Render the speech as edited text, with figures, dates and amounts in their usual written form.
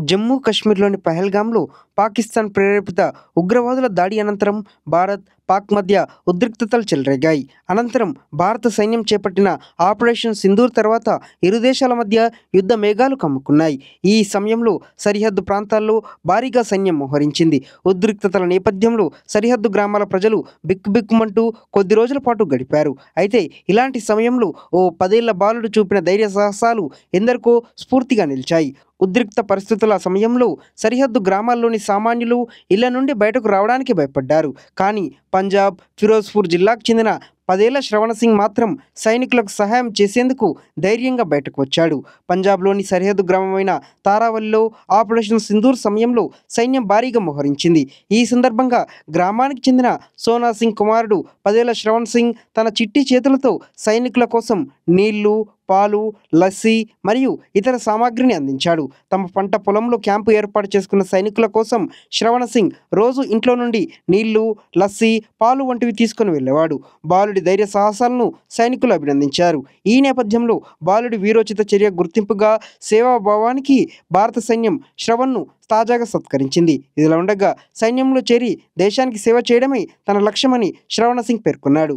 జమ్మూ కశ్మీర్లోని పహల్గామ్లో పాకిస్తాన్ ప్రేరేపిత ఉగ్రవాదుల దాడి అనంతరం భారత్, పాక్ మధ్య ఉద్రిక్తతలు చెలరేగాయి. అనంతరం భారత సైన్యం చేపట్టిన ఆపరేషన్ సింధూర్ తర్వాత ఇరు దేశాల మధ్య యుద్ధ మేఘాలు కమ్ముకున్నాయి. ఈ సమయంలో సరిహద్దు ప్రాంతాల్లో భారీగా సైన్యం మోహరించింది. ఉద్రిక్తతల నేపథ్యంలో సరిహద్దు గ్రామాల ప్రజలు బిక్కుబిక్కుమంటూ కొద్ది రోజుల పాటు గడిపారు. అయితే ఇలాంటి సమయంలో ఓ 10 ఏళ్ల బాలుడు చూపిన ధైర్య సాహసాలు ఎందరికో స్ఫూర్తిగా నిలిచాయి. ఉద్రిక్త పరిస్థితుల సమయంలో సరిహద్దు గ్రామాల్లోని సామాన్యులు ఇళ్ల నుండి బయటకు రావడానికి భయపడ్డారు. కానీ పంజాబ్, ఫిరోజ్పూర్ జిల్లాకు చెందిన 10 ఏళ్ల శ్రవణ్ సింగ్ మాత్రం సైనికులకు సహాయం చేసేందుకు ధైర్యంగా బయటకు వచ్చాడు. పంజాబ్లోని సరిహద్దు గ్రామమైన తారావలిలో ఆపరేషన్ సింధూర్ సమయంలో సైన్యం భారీగా మోహరించింది. ఈ సందర్భంగా గ్రామానికి చెందిన సోనా సింగ్ కుమారుడు 10 ఏళ్ల శ్రవణ్ సింగ్ తన చిట్టి చేతులతో సైనికుల కోసం నీళ్లు, పాలు, లస్సీ మరియు ఇతర సామాగ్రిని అందించాడు. తమ పంట పొలంలో క్యాంపు ఏర్పాటు చేసుకున్న సైనికుల కోసం శ్రవణ్ సింగ్ రోజు ఇంట్లో నుండి నీళ్లు, లస్సీ, పాలు వంటివి తీసుకుని వెళ్ళేవాడు. బాలుడి ధైర్య సాహసాలను సైనికులు అభినందించారు. ఈ నేపథ్యంలో బాలుడి వీరోచిత చర్య గుర్తింపుగా సేవాభావానికి భారత సైన్యం శ్రవణ్ను తాజాగా సత్కరించింది. ఇదిలా ఉండగా సైన్యంలో చేరి దేశానికి సేవ చేయడమే తన లక్ష్యమని శ్రవణ్ సింగ్ పేర్కొన్నాడు.